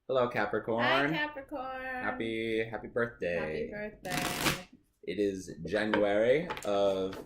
Hello, Capricorn. Hi, Capricorn. Happy birthday. Happy birthday. It is January of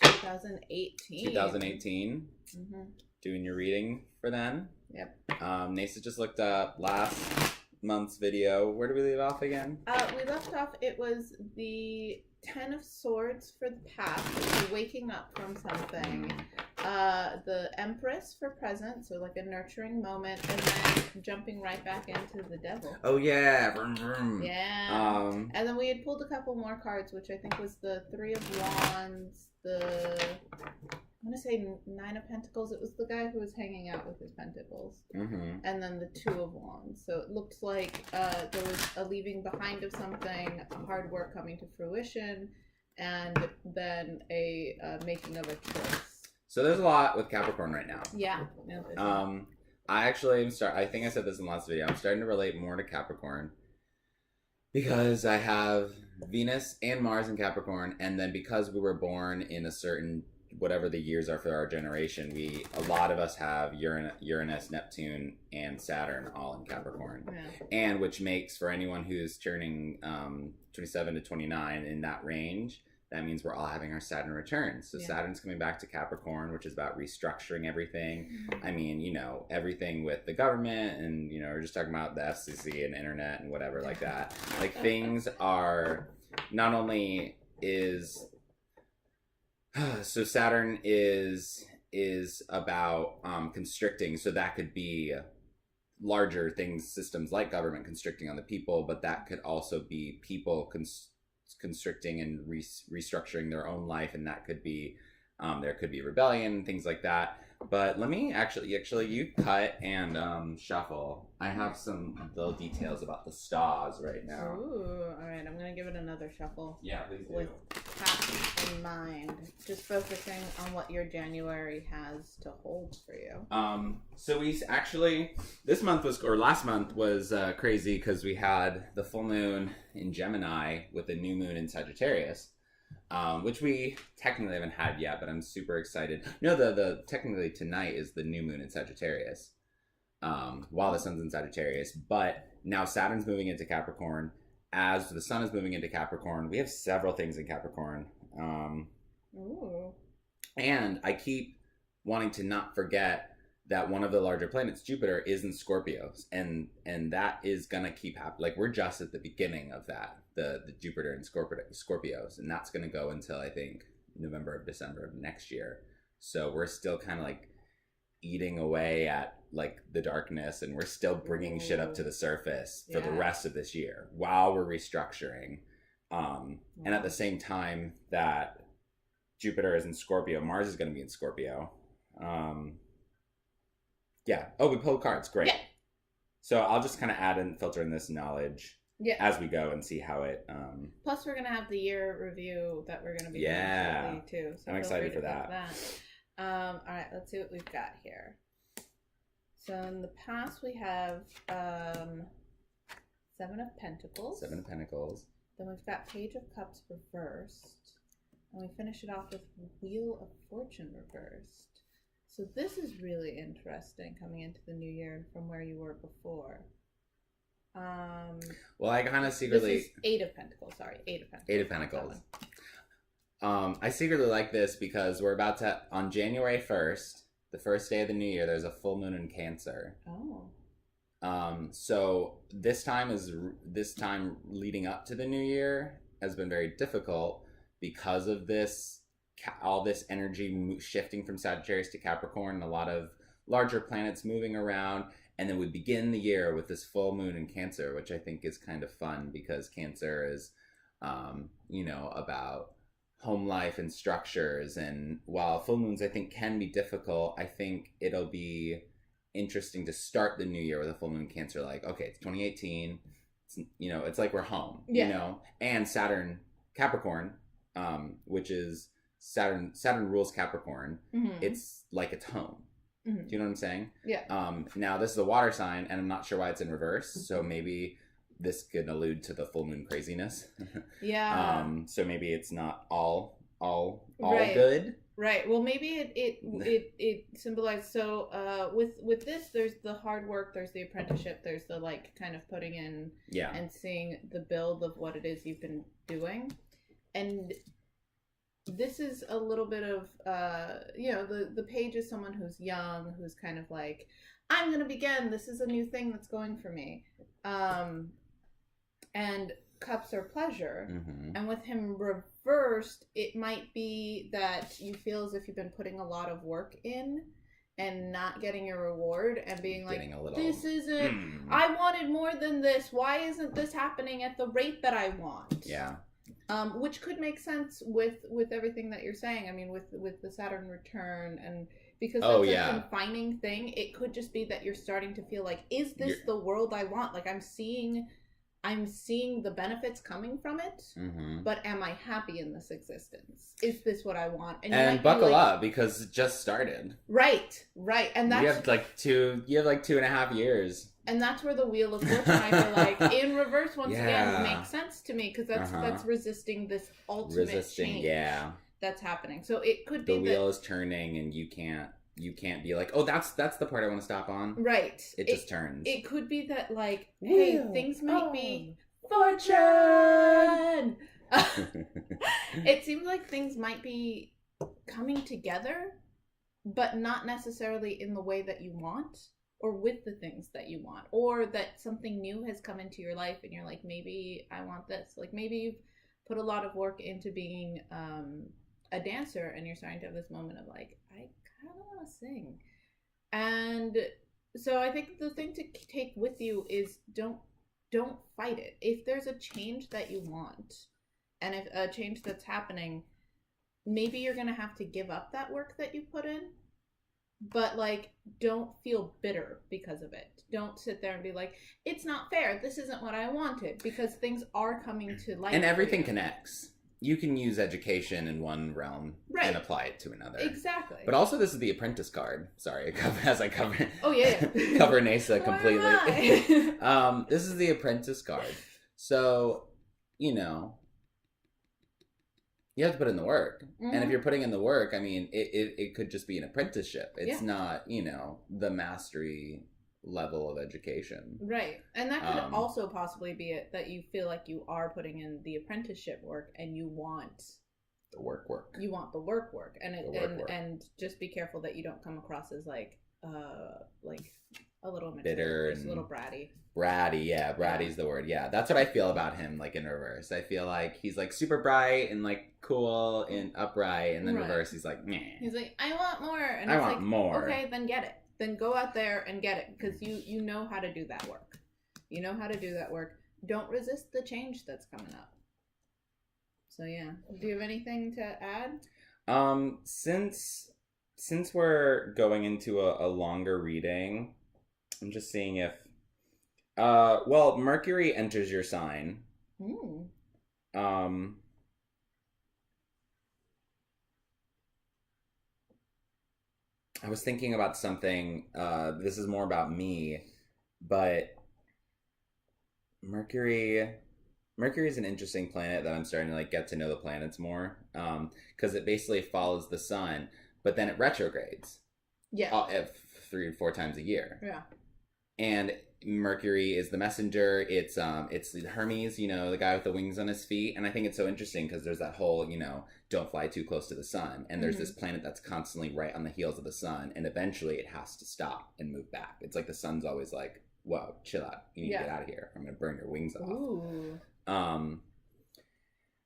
2018. 2018. Mm-hmm. Doing your reading for then. Yep. Nasa just looked up last month's video. Where did we leave off again? We left off, it was the 10 of Swords for the past, so waking up from something. The Empress for present, so like a nurturing moment, and then jumping right back into the Devil. Oh yeah, vroom, vroom. Yeah. And then we had pulled a couple more cards, which I think was the Three of Wands, I'm going to say Nine of Pentacles. It was the guy who was hanging out with his pentacles. Mm-hmm. And then the Two of Wands. So it looked like there was a leaving behind of something, hard work coming to fruition, and then a making of a choice. So there's a lot with Capricorn right now. Yeah. I actually I think I said this in the last video. I'm starting to relate more to Capricorn because I have Venus and Mars in Capricorn, and then because we were born in a certain whatever the years are for our generation, a lot of us have Uranus, Neptune, and Saturn all in Capricorn. Yeah. And which makes for anyone who's turning 27 to 29 in that range, that means we're all having our Saturn returns. So yeah. Saturn's coming back to Capricorn, which is about restructuring everything. Mm-hmm. I mean, everything with the government and, we're just talking about the FCC and internet and whatever like that. Like things are not only is... So Saturn is about constricting. So that could be larger things, systems like government constricting on the people, but that could also be people constricting and restructuring their own life, and that could be there could be rebellion, things like that. But let me actually you cut and shuffle. I have some little details about the stars right now. Ooh, all right. I'm gonna give it another shuffle. Yeah, please do. With past in mind, just focusing on what your January has to hold for you. So we actually last month was crazy because we had the full moon in Gemini with the new moon in Sagittarius. Which we technically haven't had yet, but I'm super excited. No, the technically tonight is the new moon in Sagittarius, while the sun's in Sagittarius. But now Saturn's moving into Capricorn. As the sun is moving into Capricorn, we have several things in Capricorn. Ooh. And I keep wanting to not forget that one of the larger planets, Jupiter, is in Scorpios, and that is gonna keep happening. Like we're just at the beginning of that, the Jupiter and Scorpios, and that's gonna go until I think November or December of next year. So we're still kind of like eating away at like the darkness, and we're still bringing shit up to the surface for the rest of this year while we're restructuring. And at the same time that Jupiter is in Scorpio, Mars is gonna be in Scorpio. Yeah. Oh, we pulled cards. Great. Yeah. So I'll just kind of add and filter in this knowledge as we go and see how it... Plus, we're going to have the year review that we're going to be doing shortly, too. So I'm excited for that. All right, let's see what we've got here. So in the past, we have Seven of Pentacles. Seven of Pentacles. Then we've got Page of Cups reversed. And we finish it off with Wheel of Fortune reversed. So this is really interesting coming into the new year from where you were before. Well, I kind of secretly... This is Eight of Pentacles. Sorry, Eight of Pentacles. Eight of Pentacles. I secretly like this because we're about to... On January 1st, the first day of the new year, there's a full moon in Cancer. Oh. So this time leading up to the new year has been very difficult because of this... all this energy shifting from Sagittarius to Capricorn, and a lot of larger planets moving around, and then we begin the year with this full moon in Cancer, which I think is kind of fun because Cancer is about home life and structures, and while full moons I think can be difficult, I think it'll be interesting to start the new year with a full moon in Cancer, like, okay, it's 2018, it's like we're home. And Saturn Capricorn, which is Saturn rules Capricorn. Mm-hmm. It's like it's home. Mm-hmm. Do you know what I'm saying? Yeah. Now this is a water sign, and I'm not sure why it's in reverse. So maybe this could allude to the full moon craziness. Yeah. So maybe it's not all right. good. Right. Well, maybe it symbolizes. So with this, there's the hard work, there's the apprenticeship, there's the like kind of putting in and seeing the build of what it is you've been doing, and this is a little bit of the page is someone who's young, who's kind of like, I'm gonna begin. This is a new thing that's going for me, and cups are pleasure. And with him reversed, it might be that you feel as if you've been putting a lot of work in and not getting a reward and being like, this isn't I wanted more than this, why isn't this happening at the rate that I want? Which could make sense with everything that you're saying. I mean, with the Saturn return, and because that's a confining thing, it could just be that you're starting to feel like, is this the world I want? Like, I'm seeing the benefits coming from it, but am I happy in this existence? Is this what I want? And buckle up, because it just started. Right. And that's, you have like 2.5 years. And that's where the Wheel of Fortune, I feel like, in reverse once again, makes sense to me, because that's resisting this ultimate change that's happening. So it could be the wheel is turning, and you can't be like, oh, that's the part I want to stop on. Right. It just turns. It could be that, like, hey, things might be fortune. It seems like things might be coming together, but not necessarily in the way that you want, or with the things that you want, or that something new has come into your life and you're like, maybe I want this. Like, maybe you've put a lot of work into being a dancer, and you're starting to have this moment of like, I kind of want to sing. And so I think the thing to take with you is don't fight it. If there's a change that you want, and if a change that's happening, maybe you're going to have to give up that work that you put in. But, like, don't feel bitter because of it. Don't sit there and be like, it's not fair, this isn't what I wanted, because things are coming to light. And everything connects. You can use education in one realm and apply it to another. Exactly. But also, this is the apprentice card. Sorry, as I cover. Oh yeah. Cover NASA completely. This is the apprentice card. So, you have to put in the work. And if you're putting in the work, I mean, it could just be an apprenticeship. It's not, the mastery level of education. Right. And that could also possibly be it, that you feel like you are putting in the apprenticeship work and you want the work. You want the work. And just be careful that you don't come across as like a little immature, bitter and a little bratty. Bratty's the word. Yeah, that's what I feel about him, like, in reverse. I feel like he's like super bright and like cool and upright, and then reverse he's like, meh. He's like, I want more. And I want more. Okay, then get it. Then go out there and get it, because you know how to do that work. You know how to do that work. Don't resist the change that's coming up. So yeah. Do you have anything to add? Since we're going into a longer reading, I'm just seeing if Mercury enters your sign. I was thinking about something, this is more about me, but Mercury is an interesting planet that I'm starting to like get to know the planets more, because it basically follows the sun, but then it retrogrades. Yeah. 3 or 4 times a year. Yeah. And Mercury is the messenger. It's Hermes, the guy with the wings on his feet. And I think it's so interesting because there's that whole, don't fly too close to the sun. And there's this planet that's constantly right on the heels of the sun. And eventually it has to stop and move back. It's like the sun's always like, whoa, chill out. You need to get out of here. I'm going to burn your wings off. Ooh.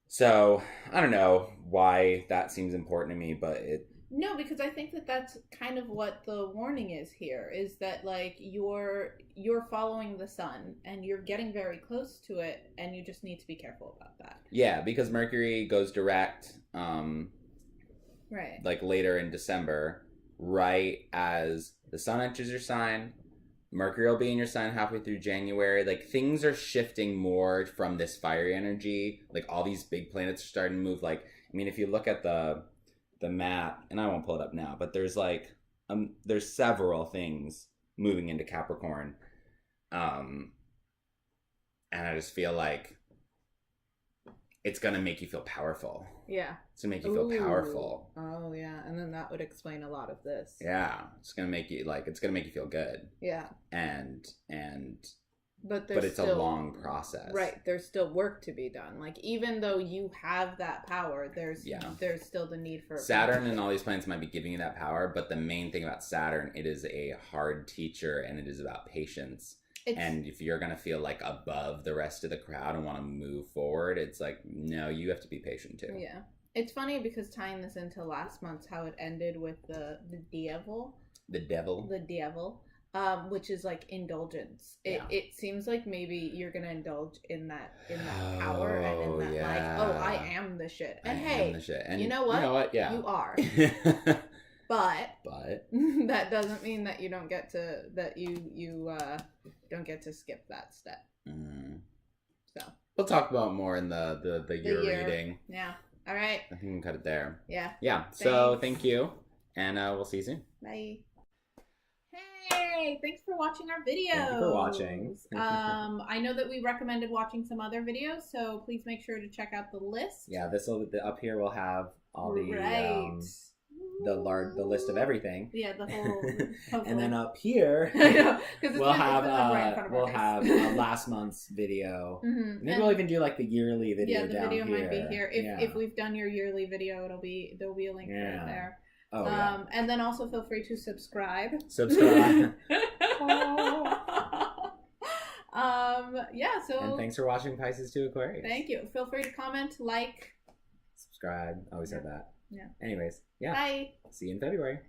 So I don't know why that seems important to me, but No, because I think that that's kind of what the warning is here, is that like you're following the sun and you're getting very close to it, and you just need to be careful about that. Yeah, because Mercury goes direct right. Like later in December, right as the sun enters your sign. Mercury will be in your sign halfway through January. Like, things are shifting more from this fiery energy. Like, all these big planets are starting to move. Like, I mean, if you look at the map, and I won't pull it up now, but there's like there's several things moving into Capricorn, and I just feel like it's gonna make you feel powerful. Yeah. It's gonna make you feel powerful. Oh yeah, and then that would explain a lot of this. Yeah, it's gonna make you feel good. Yeah. But it's still a long process. Right. There's still work to be done. Like, even though you have that power, there's still the need for Saturn and all these planets might be giving you that power, but the main thing about Saturn, it is a hard teacher and it is about patience. And if you're going to feel like above the rest of the crowd and want to move forward, it's like, no, you have to be patient too. Yeah. It's funny because tying this into last month's, how it ended with the devil. The devil? The devil. Which is like indulgence. It seems like maybe you're gonna indulge in that power and in that like, oh, I am the shit. And hey, and you know what? Yeah, you are. but that doesn't mean that you don't get to don't get to skip that step. So we'll talk about more in the year reading. Yeah. All right. I think we can cut it there. Yeah. Yeah. So thank you, and we'll see you soon. Bye. Hey, thanks for watching our videos. Thank you for watching. I know that we recommended watching some other videos, so please make sure to check out the list. Yeah, up here will have all the the list of everything. Yeah, the whole. And then up here, we'll have last month's video. Mm-hmm. Maybe we'll even do like the yearly video. Yeah, the video might be here. If we've done your yearly video, the'll be a link right there. Oh, yeah. And then also feel free to subscribe. Yeah, so... And thanks for watching Pisces to Aquarius. Thank you. Feel free to comment, like... Subscribe. Always said that. Yeah. Anyways, yeah. Bye. See you in February.